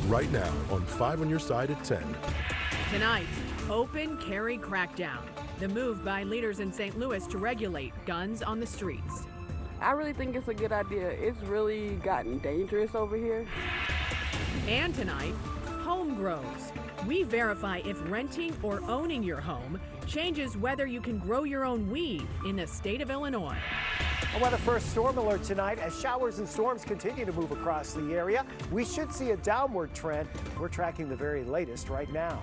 right now on 5 on your side at 10. Tonight, open carry crackdown. The move by leaders in St. Louis to regulate guns on the streets. I really think it's a good idea. It's really gotten dangerous over here. And tonight, home grows. We verify if renting or owning your home changes whether you can grow your own weed in the state of Illinois. A weather first storm alert tonight as showers and storms continue to move across the area. We should see a downward trend. We're tracking the very latest right now.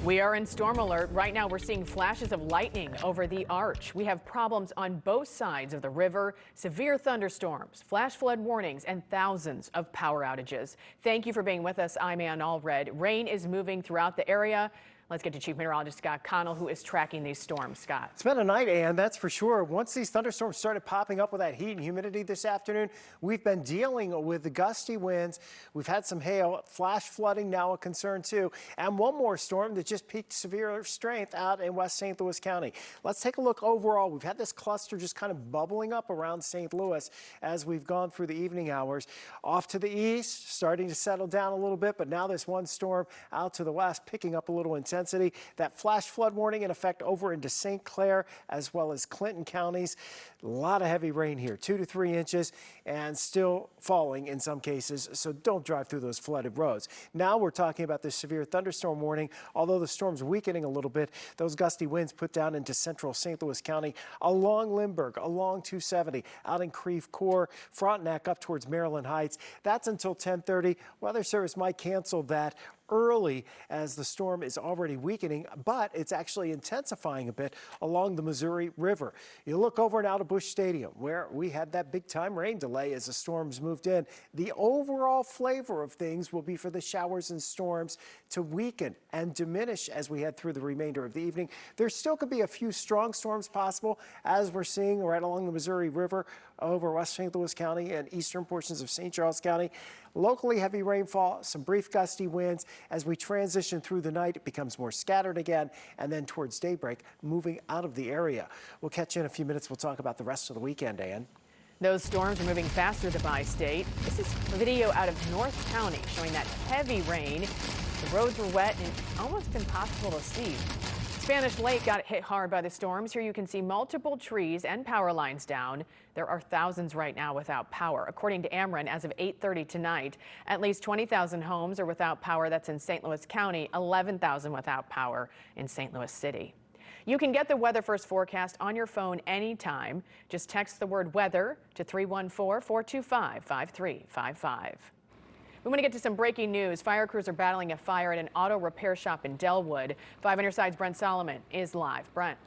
We are in storm alert. Right now we're seeing flashes of lightning over the arch. We have problems on both sides of the river, severe thunderstorms, flash flood warnings, and thousands of power outages. Thank you for being with us. I'm Ann Allred. Rain is moving throughout the area. Let's get to Chief Meteorologist Scott Connell, who is tracking these storms. Scott. It's been a night, Ann, that's for sure. Once these thunderstorms started popping up with that heat and humidity this afternoon, we've been dealing with the gusty winds. We've had some hail, flash flooding now a concern too, and one more storm that just peaked severe strength out in West St. Louis County. Let's take a look overall. We've had this cluster just kind of bubbling up around St. Louis as we've gone through the evening hours. Off to the east, starting to settle down a little bit, but now this one storm out to the west picking up a little intensity. That flash flood warning in effect over into St. Clair as well as Clinton counties. A lot of heavy rain here, 2 to 3 inches, and still falling in some cases, so don't drive through those flooded roads. Now we're talking about this severe thunderstorm warning. Although the storm's weakening a little bit, those gusty winds put down into central St. Louis County, along Lindbergh, along 270, out in Creve Coeur, Frontenac up towards Maryland Heights. That's until 10:30. Weather Service might cancel that early as the storm is already weakening, but it's actually intensifying a bit along the Missouri River. You look over now to Busch Stadium, where we had that big time rain delay as the storms moved in. The overall flavor of things will be for the showers and storms to weaken and diminish as we head through the remainder of the evening. There still could be a few strong storms possible, as we're seeing right along the Missouri River over West St. Louis County and eastern portions of St. Charles County. Locally heavy rainfall, some brief gusty winds. As we transition through the night, it becomes more scattered again, and then towards daybreak, moving out of the area. We'll catch you in a few minutes. We'll talk about the rest of the weekend, Ann. Those storms are moving faster the bi-state. This is a video out of North County showing that heavy rain. The roads were wet and almost impossible to see. Spanish Lake got hit hard by the storms. Here you can see multiple trees and power lines down. There are thousands right now without power. According to Ameren, as of 8:30 tonight, at least 20,000 homes are without power. That's in St. Louis County, 11,000 without power in St. Louis City. You can get the Weather First forecast on your phone anytime. Just text the word weather to 314-425-5355. We want to get to some breaking news. Fire crews are battling a fire at an auto repair shop in Dellwood. 5 on your side's Brent Solomon is live. Brent.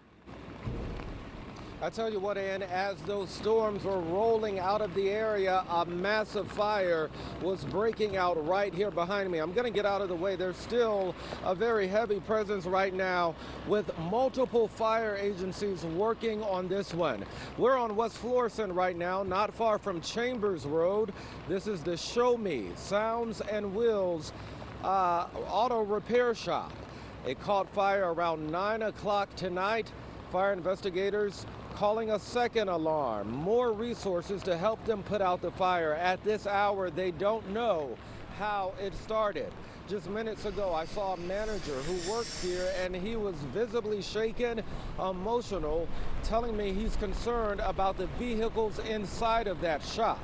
I tell you what, Ann, as those storms were rolling out of the area, a massive fire was breaking out right here behind me. I'm going to get out of the way. There's still a very heavy presence right now with multiple fire agencies working on this one. We're on West Florissant right now, not far from Chambers Road. This is the Show Me Sounds and Wheels auto repair shop. It caught fire around 9 o'clock tonight. Fire investigators calling a second alarm, more resources to help them put out the fire. At this hour, they don't know how it started. Just minutes ago, I saw a manager who works here, and he was visibly shaken, emotional, telling me he's concerned about the vehicles inside of that shop.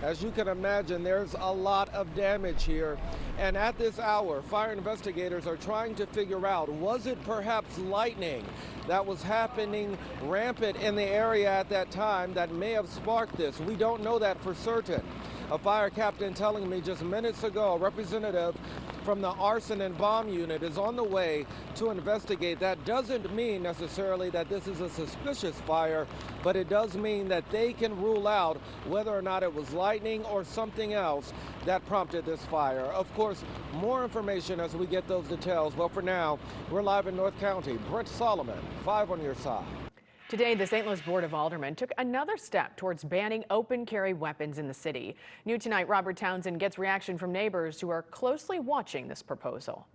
As you can imagine, there's a lot of damage here. And at this hour, fire investigators are trying to figure out, was it perhaps lightning that was happening rampant in the area at that time that may have sparked this? We don't know that for certain. A fire captain telling me just minutes ago, a representative from the arson and bomb unit is on the way to investigate. That doesn't mean necessarily that this is a suspicious fire, but it does mean that they can rule out whether or not it was lightning or something else that prompted this fire. Of course, more information as we get those details. But for now, we're live in North County. Brent Solomon, 5 on your side. Today, the St. Louis Board of Aldermen took another step towards banning open carry weapons in the city. New tonight, Robert Townsend gets reaction from neighbors who are closely watching this proposal.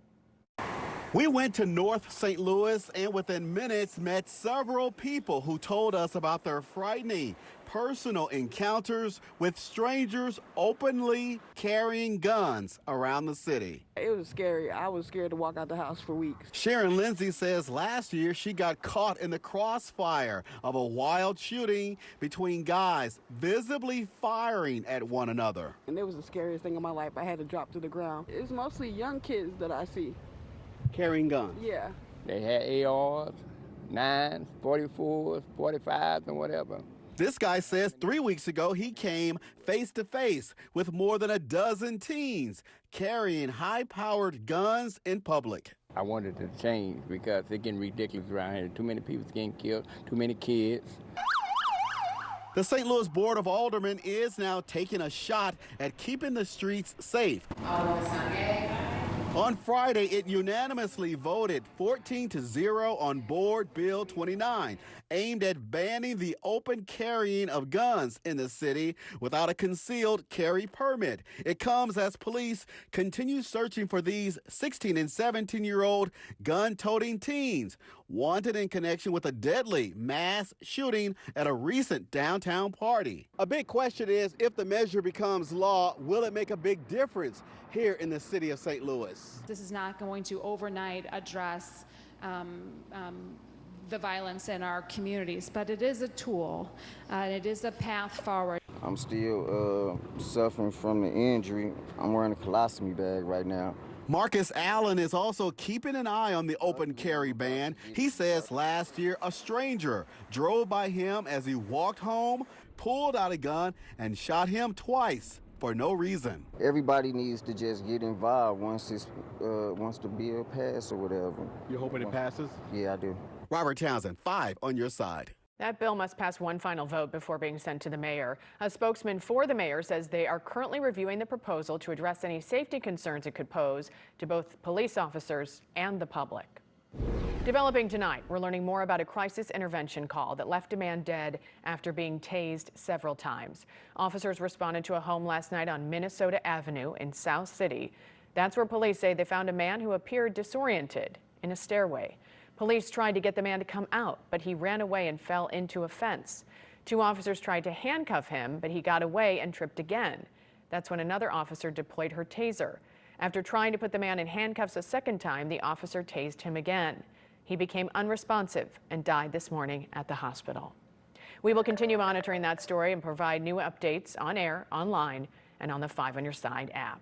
We went to North St. Louis and within minutes met several people who told us about their frightening personal encounters with strangers openly carrying guns around the city. It was scary. I was scared to walk out the house for weeks. Sharon Lindsay says last year she got caught in the crossfire of a wild shooting between guys visibly firing at one another. And it was the scariest thing in my life. I had to drop to the ground. It's mostly young kids that I see. Carrying guns? Yeah. They had ARs, 9s, 44s, 45s, and whatever. This guy says 3 weeks ago he came face to face with more than a dozen teens carrying high-powered guns in public. I wanted to change because it's getting ridiculous around here. Too many people getting killed, too many kids. The St. Louis Board of Aldermen is now taking a shot at keeping the streets safe. On Friday, it unanimously voted 14-0 on Board Bill 29, aimed at banning the open carrying of guns in the city without a concealed carry permit. It comes as police continue searching for these 16 and 17-year-old gun-toting teens wanted in connection with a deadly mass shooting at a recent downtown party. A big question is, if the measure becomes law, will it make a big difference here in the city of St. Louis? This is not going to overnight address the violence in our communities, but it is a tool, and it is a path forward. I'm still suffering from the injury. I'm wearing a colostomy bag right now. Marcus Allen is also keeping an eye on the open carry ban. He says last year a stranger drove by him as he walked home, pulled out a gun, and shot him twice for no reason. Everybody needs to just get involved once the bill passes or whatever. You're hoping it passes? Yeah, I do. Robert Townsend, 5 on your side. That bill must pass one final vote before being sent to the mayor. A spokesman for the mayor says they are currently reviewing the proposal to address any safety concerns it could pose to both police officers and the public. Developing tonight, we're learning more about a crisis intervention call that left a man dead after being tased several times. Officers responded to a home last night on Minnesota Avenue in South City. That's where police say they found a man who appeared disoriented in a stairway. Police tried to get the man to come out, but he ran away and fell into a fence. 2 officers tried to handcuff him, but he got away and tripped again. That's when another officer deployed her taser. After trying to put the man in handcuffs a second time, the officer tased him again. He became unresponsive and died this morning at the hospital. We will continue monitoring that story and provide new updates on air, online, and on the 5 on Your Side app.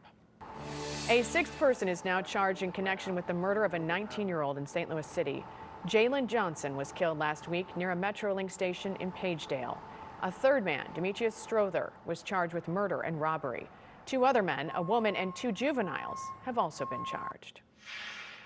A 6th person is now charged in connection with the murder of a 19-year-old in St. Louis City. Jalen Johnson was killed last week near a Metrolink station in Pagedale. A 3rd man, Demetrius Strother, was charged with murder and robbery. 2 other men, a woman and 2 juveniles, have also been charged.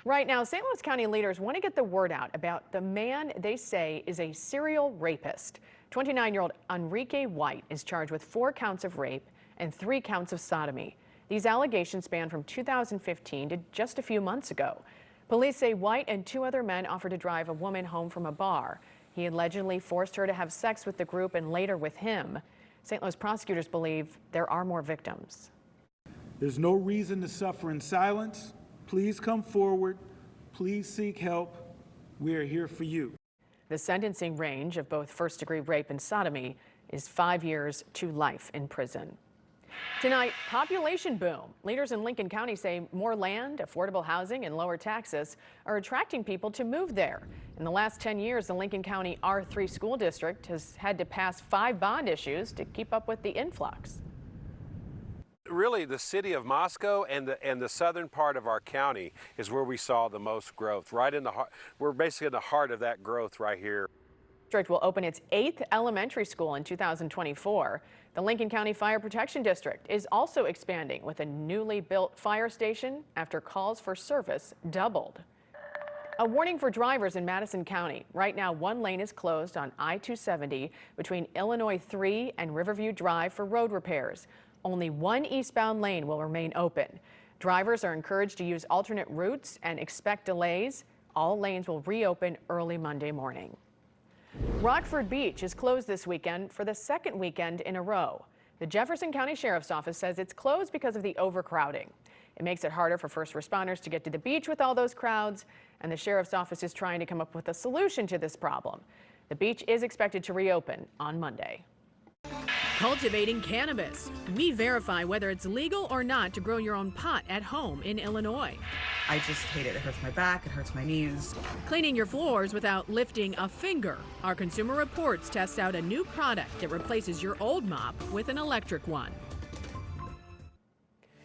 Right now, St. Louis County leaders want to get the word out about the man they say is a serial rapist. 29-year-old Enrique White is charged with 4 counts of rape and 3 counts of sodomy. These allegations span from 2015 to just a few months ago. Police say White and 2 other men offered to drive a woman home from a bar. He allegedly forced her to have sex with the group and later with him. St. Louis prosecutors believe there are more victims. There's no reason to suffer in silence. Please come forward. Please seek help. We are here for you. The sentencing range of both first-degree rape and sodomy is 5 years to life in prison. Tonight, population boom. Leaders in Lincoln County say more land, affordable housing, and lower taxes are attracting people to move there. In the last 10 years, the Lincoln County R3 school district has had to pass 5 bond issues to keep up with the influx. Really, the city of Moscow and the southern part of our county is where we saw the most growth. Right in the heart, we're basically in the heart of that growth right here. The district will open its 8th elementary school in 2024. The Lincoln County Fire Protection District is also expanding with a newly built fire station after calls for service doubled. A warning for drivers in Madison County. Right now, 1 lane is closed on I-270 between Illinois 3 and Riverview Drive for road repairs. Only 1 eastbound lane will remain open. Drivers are encouraged to use alternate routes and expect delays. All lanes will reopen early Monday morning. Rockford Beach is closed this weekend for the 2nd weekend in a row. The Jefferson County Sheriff's Office says it's closed because of the overcrowding. It makes it harder for first responders to get to the beach with all those crowds, and the Sheriff's Office is trying to come up with a solution to this problem. The beach is expected to reopen on Monday. Cultivating cannabis. We verify whether it's legal or not to grow your own pot at home in Illinois. I just hate it. It hurts my back, it hurts my knees. Cleaning your floors without lifting a finger. Our Consumer Reports tests out a new product that replaces your old mop with an electric one.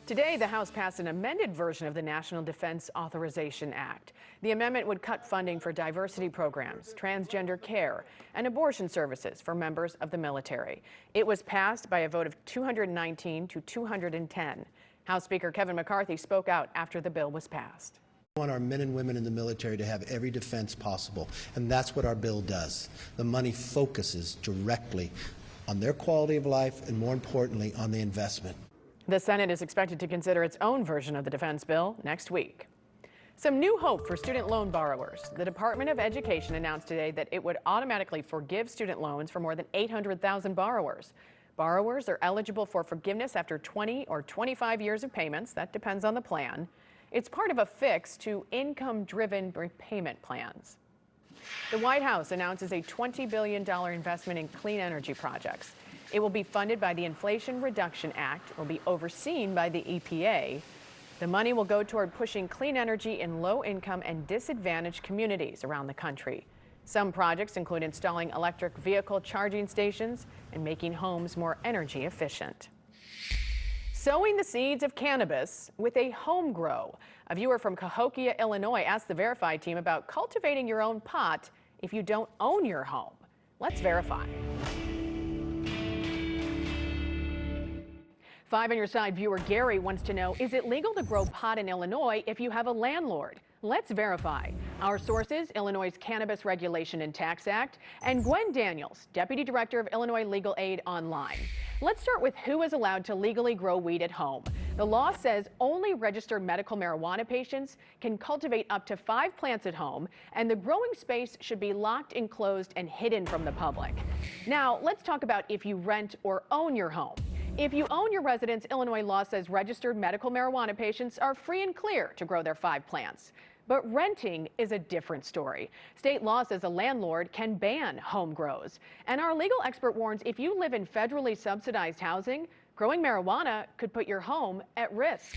Today, the House passed an amended version of the National Defense Authorization Act. The amendment would cut funding for diversity programs, transgender care, and abortion services for members of the military. It was passed by a vote of 219 to 210. House Speaker Kevin McCarthy spoke out after the bill was passed. We want our men and women in the military to have every defense possible, and that's what our bill does. The money focuses directly on their quality of life and, more importantly, on the investment. The Senate is expected to consider its own version of the defense bill next week. Some new hope for student loan borrowers. The Department of Education announced today that it would automatically forgive student loans for more than 800,000 borrowers. Borrowers are eligible for forgiveness after 20 or 25 years of payments. That depends on the plan. It's part of a fix to income-driven repayment plans. The White House announces a $20 billion investment in clean energy projects. It will be funded by the Inflation Reduction Act, will be overseen by the EPA. The money will go toward pushing clean energy in low-income and disadvantaged communities around the country. Some projects include installing electric vehicle charging stations and making homes more energy efficient. Sowing the seeds of cannabis with a home grow. A viewer from Cahokia, Illinois asked the Verify team about cultivating your own pot if you don't own your home. Let's verify. 5 on your side viewer Gary wants to know, is it legal to grow pot in Illinois if you have a landlord? Let's verify. Our sources, Illinois' Cannabis Regulation and Tax Act, and Gwen Daniels, Deputy Director of Illinois Legal Aid Online. Let's start with who is allowed to legally grow weed at home. The law says only registered medical marijuana patients can cultivate up to 5 plants at home, and the growing space should be locked, enclosed, and hidden from the public. Now, let's talk about if you rent or own your home. If you own your residence, Illinois law says registered medical marijuana patients are free and clear to grow their 5 plants. But renting is a different story. State law says a landlord can ban home grows. And our legal expert warns if you live in federally subsidized housing, growing marijuana could put your home at risk.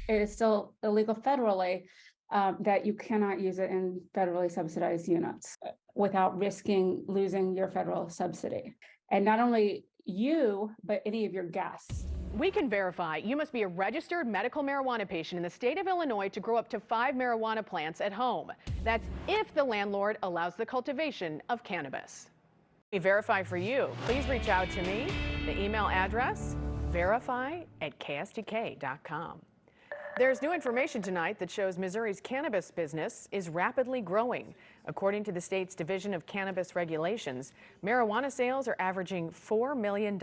It is still illegal federally that you cannot use it in federally subsidized units without risking losing your federal subsidy. And not only you, but any of your guests. We can verify you must be a registered medical marijuana patient in the state of Illinois to grow up to 5 marijuana plants at home. That's if the landlord allows the cultivation of cannabis. We verify for you. Please reach out to me. The email address, verify@ksdk.com. There's new information tonight that shows Missouri's cannabis business is rapidly growing. According to the state's Division of Cannabis Regulations, marijuana sales are averaging $4 million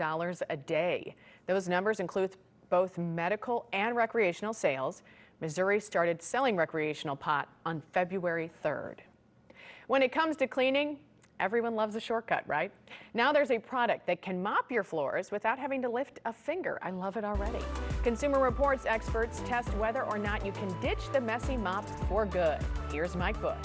a day. Those numbers include both medical and recreational sales. Missouri started selling recreational pot on February 3rd. When it comes to cleaning, everyone loves a shortcut, right? Now there's a product that can mop your floors without having to lift a finger. I love it already. Consumer Reports experts test whether or not you can ditch the messy mop for good. Here's Mike Bush.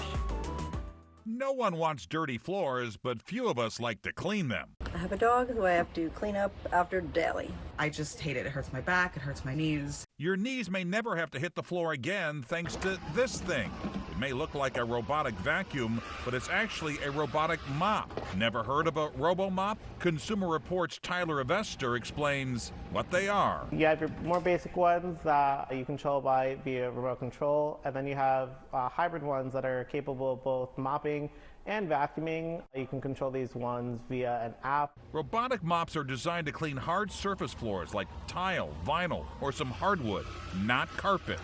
No one wants dirty floors, but few of us like to clean them. I have a dog who I have to clean up after daily. I just hate it. It hurts my back, it hurts my knees. Your knees may never have to hit the floor again thanks to this thing. It may look like a robotic vacuum, but it's actually a robotic mop. Never heard of a Robo mop? Consumer Reports' Tyler Evester explains what they are. You have your more basic ones that you control via remote control, and then you have hybrid ones that are capable of both mopping and vacuuming. You can control these ones via an app. Robotic mops are designed to clean hard surface floors like tile, vinyl, or some hardwood, not carpet.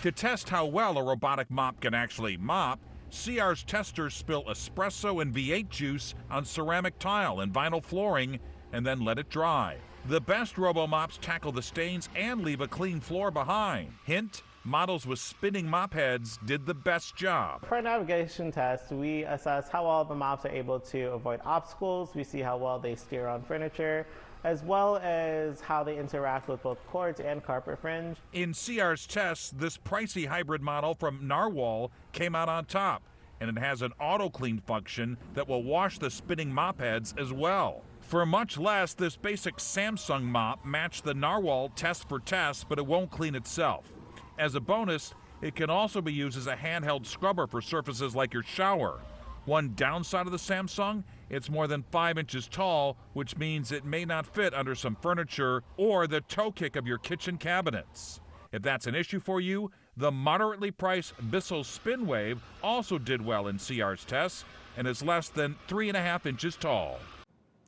To test how well a robotic mop can actually mop, CR's testers spill espresso and V8 juice on ceramic tile and vinyl flooring and then let it dry. The best RoboMops tackle the stains and leave a clean floor behind. Hint, models with spinning mop heads did the best job. For a navigation test, we assess how well the mops are able to avoid obstacles. We see how well they steer on furniture, as well as how they interact with both cords and carpet fringe. In CR's tests, this pricey hybrid model from Narwhal came out on top, and it has an auto clean function that will wash the spinning mop heads as well. For much less, this basic Samsung mop matched the Narwhal test for test, but it won't clean itself. As a bonus, it can also be used as a handheld scrubber for surfaces like your shower. One downside of the Samsung, it's more than 5 inches tall, which means it may not fit under some furniture or the toe kick of your kitchen cabinets. If that's an issue for you, the moderately priced Bissell Spin Wave also did well in CR's tests and is less than 3.5 inches tall.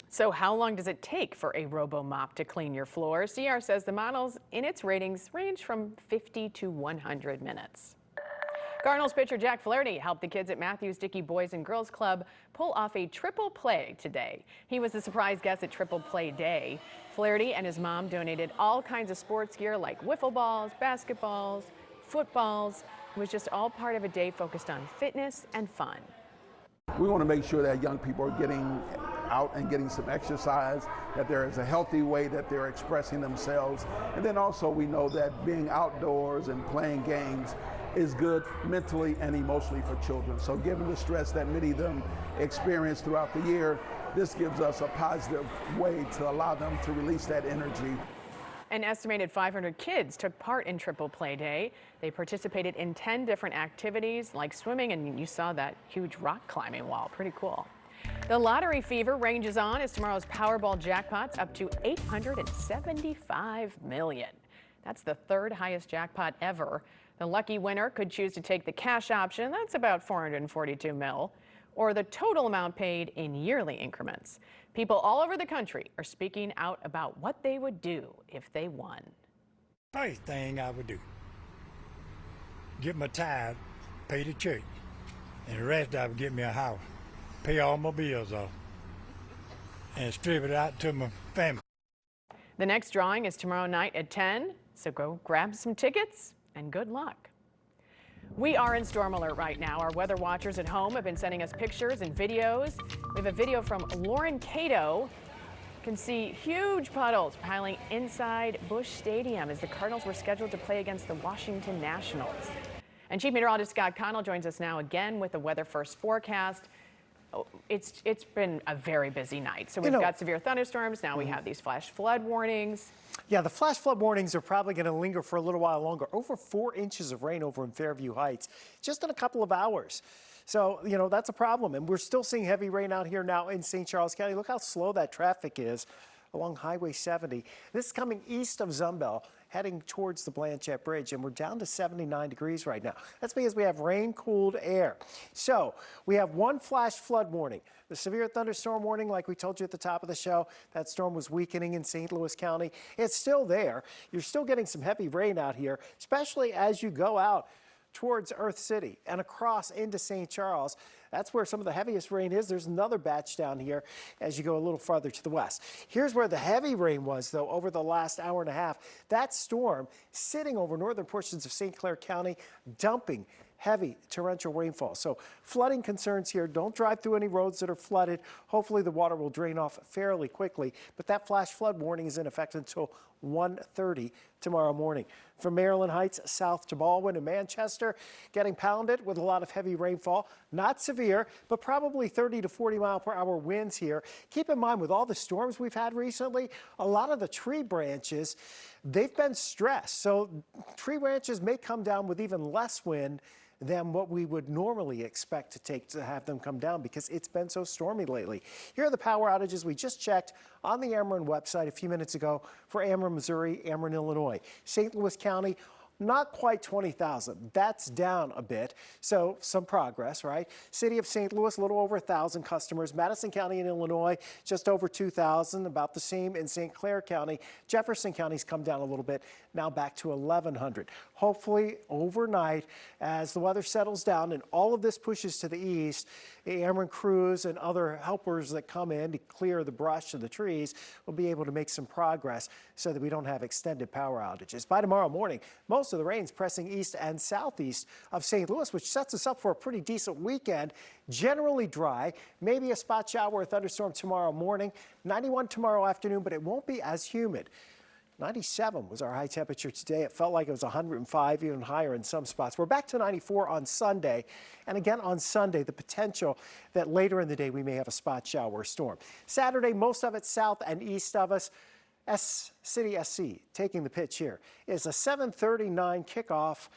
So how long does it take for a Robo mop to clean your floor? CR says the models in its ratings range from 50 to 100 minutes. Cardinals pitcher Jack Flaherty helped the kids at Matthews Dickey Boys and Girls Club pull off a triple play today. He was the surprise guest at Triple Play Day. Flaherty and his mom donated all kinds of sports gear like wiffle balls, basketballs, footballs. It was just all part of a day focused on fitness and fun. We want to make sure that young people are getting out and getting some exercise, that there is a healthy way that they're expressing themselves. And then also we know that being outdoors and playing games is good mentally and emotionally for children. So given the stress that many of them experience throughout the year, this gives us a positive way to allow them to release that energy. An estimated 500 kids took part in Triple Play Day. They participated in 10 different activities like swimming, and you saw that huge rock climbing wall. Pretty cool. The lottery fever ranges on as tomorrow's Powerball jackpot's up to $875 million. That's the third highest jackpot ever. The lucky winner could choose to take the cash option, that's about $442 million, or the total amount paid in yearly increments. People all over the country are speaking out about what they would do if they won. First thing I would do, get my tithe, pay the church, and the rest I would get me a house, pay all my bills off, and distribute it out to my family. The next drawing is tomorrow night at 10, so go grab some tickets and good luck. We are in storm alert right now. Our weather watchers at home have been sending us pictures and videos. We have a video from Lauren Cato. You can see huge puddles piling inside Busch Stadium as the Cardinals were scheduled to play against the Washington Nationals. And Chief Meteorologist Scott Connell joins us now again with the weather first forecast. It's been a very busy night. So we've got severe thunderstorms. Now we have these flash flood warnings. Yeah, the flash flood warnings are probably going to linger for a little while longer. Over 4 inches of rain over in Fairview Heights just in a couple of hours. So, that's a problem. And we're still seeing heavy rain out here now in St. Charles County. Look how slow that traffic is along Highway 70. This is coming east of Zumbel, heading towards the Blanchette Bridge, and we're down to 79 degrees right now. That's because we have rain-cooled air. So we have one flash flood warning. The severe thunderstorm warning, like we told you at the top of the show, that storm was weakening in St. Louis County. It's still there. You're still getting some heavy rain out here, especially as you go out towards Earth City and across into St. Charles. That's where some of the heaviest rain is. There's another batch down here as you go a little farther to the west. Here's where the heavy rain was, though, over the last hour and a half. That storm sitting over northern portions of St. Clair County, dumping heavy torrential rainfall. So flooding concerns here. Don't drive through any roads that are flooded. Hopefully the water will drain off fairly quickly. But that flash flood warning is in effect until 1:30 tomorrow morning. From Maryland Heights south to Baldwin and Manchester, getting pounded with a lot of heavy rainfall. Not severe, but probably 30 to 40 mile per hour winds here. Keep in mind, with all the storms we've had recently, a lot of the tree branches, they've been stressed. So tree branches may come down with even less wind than what we would normally expect to have them come down because it's been so stormy lately. Here are the power outages we just checked on the Ameren website a few minutes ago for Ameren, Missouri, Ameren, Illinois. St. Louis County, not quite 20,000. That's down a bit, so some progress, right? City of St. Louis, a little over 1,000 customers. Madison County in Illinois, just over 2,000, about the same in St. Clair County. Jefferson County's come down a little bit, now back to 1,100. Hopefully overnight, as the weather settles down and all of this pushes to the east, the Ameren crews and other helpers that come in to clear the brush of the trees will be able to make some progress so that we don't have extended power outages. By tomorrow morning, most of the rain's pressing east and southeast of St. Louis, which sets us up for a pretty decent weekend. Generally dry, maybe a spot shower or thunderstorm tomorrow morning, 91 tomorrow afternoon, but it won't be as humid. 97 was our high temperature today. It felt like it was 105, even higher in some spots. We're back to 94 on Sunday. And again on Sunday, the potential that later in the day we may have a spot shower or storm. Saturday, most of it south and east of us. City SC taking the pitch here is a 7:39 kickoff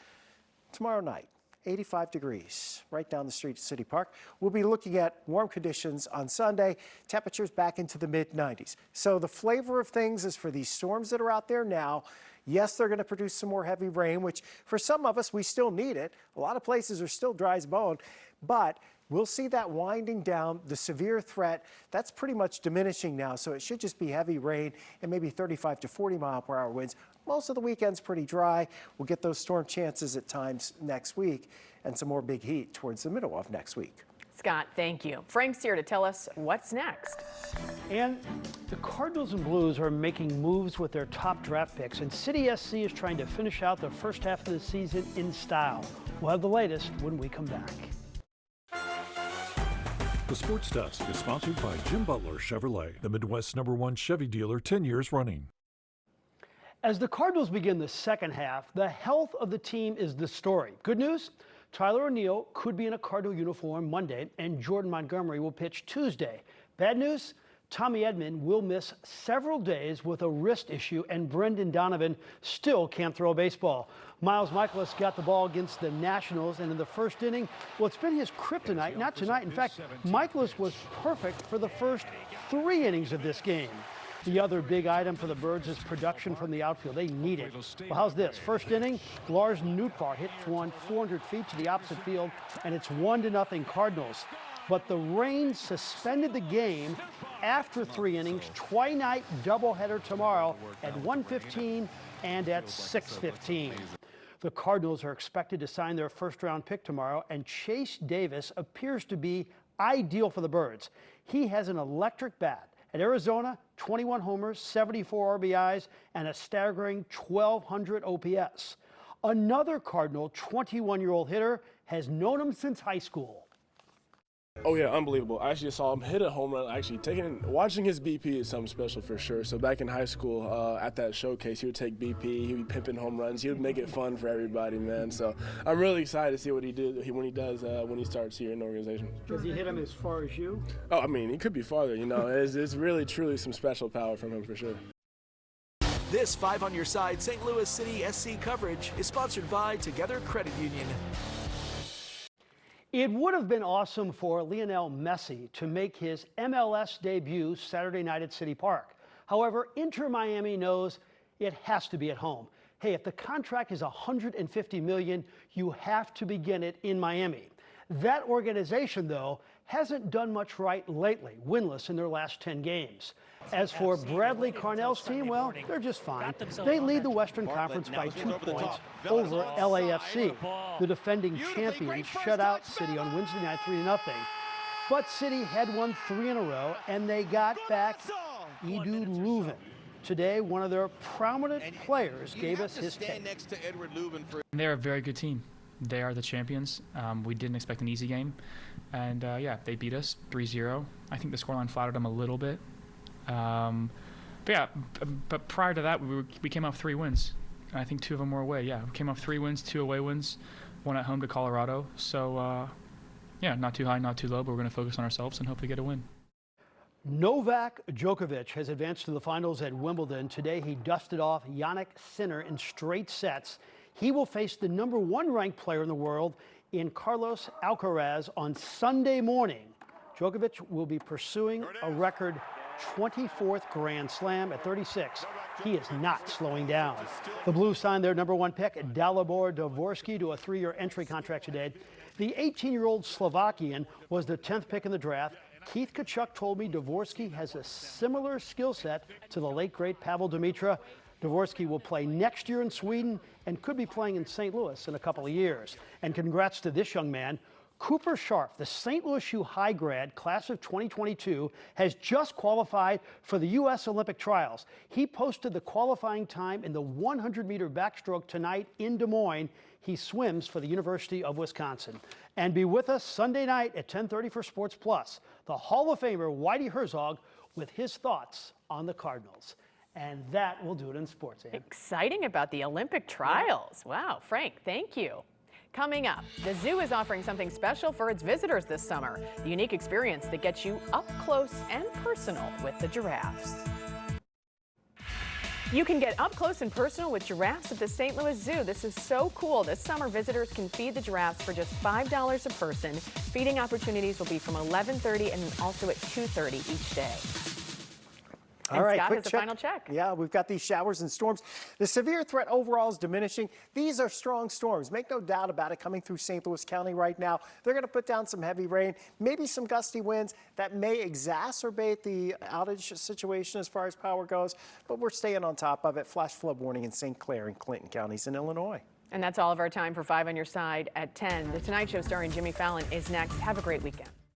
tomorrow night. 85 degrees right down the street at City Park. We'll be looking at warm conditions on Sunday, temperatures back into the mid-90s. So the flavor of things is for these storms that are out there now. Yes, they're going to produce some more heavy rain, which for some of us, we still need it. A lot of places are still dry as bone, but we'll see that winding down. The severe threat, that's pretty much diminishing now, so it should just be heavy rain and maybe 35 to 40 mile per hour winds. Most of the weekend's pretty dry. We'll get those storm chances at times next week and some more big heat towards the middle of next week. Scott, thank you. Frank's here to tell us what's next. And the Cardinals and Blues are making moves with their top draft picks, and City SC is trying to finish out the first half of the season in style. We'll have the latest when we come back. The Sports Desk is sponsored by Jim Butler Chevrolet, the Midwest's #1 Chevy dealer 10 years running. As the Cardinals begin the second half, the health of the team is the story. Good news, Tyler O'Neill could be in a Cardinal uniform Monday, and Jordan Montgomery will pitch Tuesday. Bad news, Tommy Edman will miss several days with a wrist issue, and Brendan Donovan still can't throw a baseball. Miles Michaelis got the ball against the Nationals, and in the first inning, well, it's been his kryptonite, not tonight. In fact, Michaelis was perfect for the first 3 innings of this game. The other big item for the Birds is production from the outfield. They need it. Well, how's this? First inning, Lars Nootbaar hits one 400 feet to the opposite field, and it's 1-0 Cardinals. But the rain suspended the game after 3 innings. Twilight doubleheader tomorrow at 1:15 and at 6:15. The Cardinals are expected to sign their first-round pick tomorrow, and Chase Davis appears to be ideal for the Birds. He has an electric bat. At Arizona, 21 homers, 74 RBIs, and a staggering 1,200 OPS. Another Cardinal, 21-year-old hitter, has known him since high school. Oh yeah, unbelievable. I actually saw him hit a home run. Watching his BP is something special for sure. So back in high school, at that showcase, he would take BP, he would be pimping home runs, he would make it fun for everybody, man. So I'm really excited to see what he starts here in the organization. Does he hit him as far as you? Oh, I mean, he could be farther, you know. It's really, truly some special power from him for sure. This 5 on Your Side St. Louis City SC coverage is sponsored by Together Credit Union. It would have been awesome for Lionel Messi to make his MLS debut Saturday night at City Park. However, Inter Miami knows it has to be at home. Hey, if the contract is $150 million, you have to begin it in Miami. That organization, though, hasn't done much right lately, winless in their last 10 games. As for Bradley Carnell's team, well, they're just fine. They lead the Western Conference by 2 points over LAFC. The defending champions shut out City on Wednesday night 3-0. But City had won 3 in a row, and they got back Edu Leuven. Today, one of their prominent players gave us his take. They're a very good team. They are the champions. We didn't expect an easy game. And yeah, they beat us 3-0. I think the scoreline flattered them a little bit. But prior to that, we came off 3 wins. I think 2 of them were away. Yeah, we came off 3 wins, 2 away wins, 1 at home to Colorado. So yeah, not too high, not too low, but we're going to focus on ourselves and hopefully get a win. Novak Djokovic has advanced to the finals at Wimbledon. Today, he dusted off Jannik Sinner in straight sets. He will face the #1 ranked player in the world in Carlos Alcaraz on Sunday morning. Djokovic will be pursuing a record 24th Grand Slam at 36. He is not slowing down. The Blues signed their #1 pick, Dalibor Dvorsky, to a 3-year entry contract today. The 18-year-old Slovakian was the 10th pick in the draft. Keith Tkachuk told me Dvorsky has a similar skill set to the late, great Pavel Demitra. Dvorsky will play next year in Sweden and could be playing in St. Louis in a couple of years. And congrats to this young man. Cooper Sharp, the St. Louis U High grad, class of 2022, has just qualified for the U.S. Olympic trials. He posted the qualifying time in the 100-meter backstroke tonight in Des Moines. He swims for the University of Wisconsin. And be with us Sunday night at 10:30 for Sports Plus. The Hall of Famer Whitey Herzog with his thoughts on the Cardinals. And that will do it in sports, Ann. Exciting about the Olympic trials. Wow, Frank, thank you. Coming up, the zoo is offering something special for its visitors this summer. The unique experience that gets you up close and personal with the giraffes. You can get up close and personal with giraffes at the St. Louis Zoo. This is so cool. This summer, visitors can feed the giraffes for just $5 a person. Feeding opportunities will be from 11:30 and also at 2:30 each day. All right, Scott quick has a check. final check. Yeah, we've got these showers and storms. The severe threat overall is diminishing. These are strong storms. Make no doubt about it, coming through St. Louis County right now. They're going to put down some heavy rain, maybe some gusty winds that may exacerbate the outage situation as far as power goes, but we're staying on top of it. Flash flood warning in St. Clair and Clinton counties in Illinois. And that's all of our time for 5 on Your Side at 10. The Tonight Show starring Jimmy Fallon is next. Have a great weekend.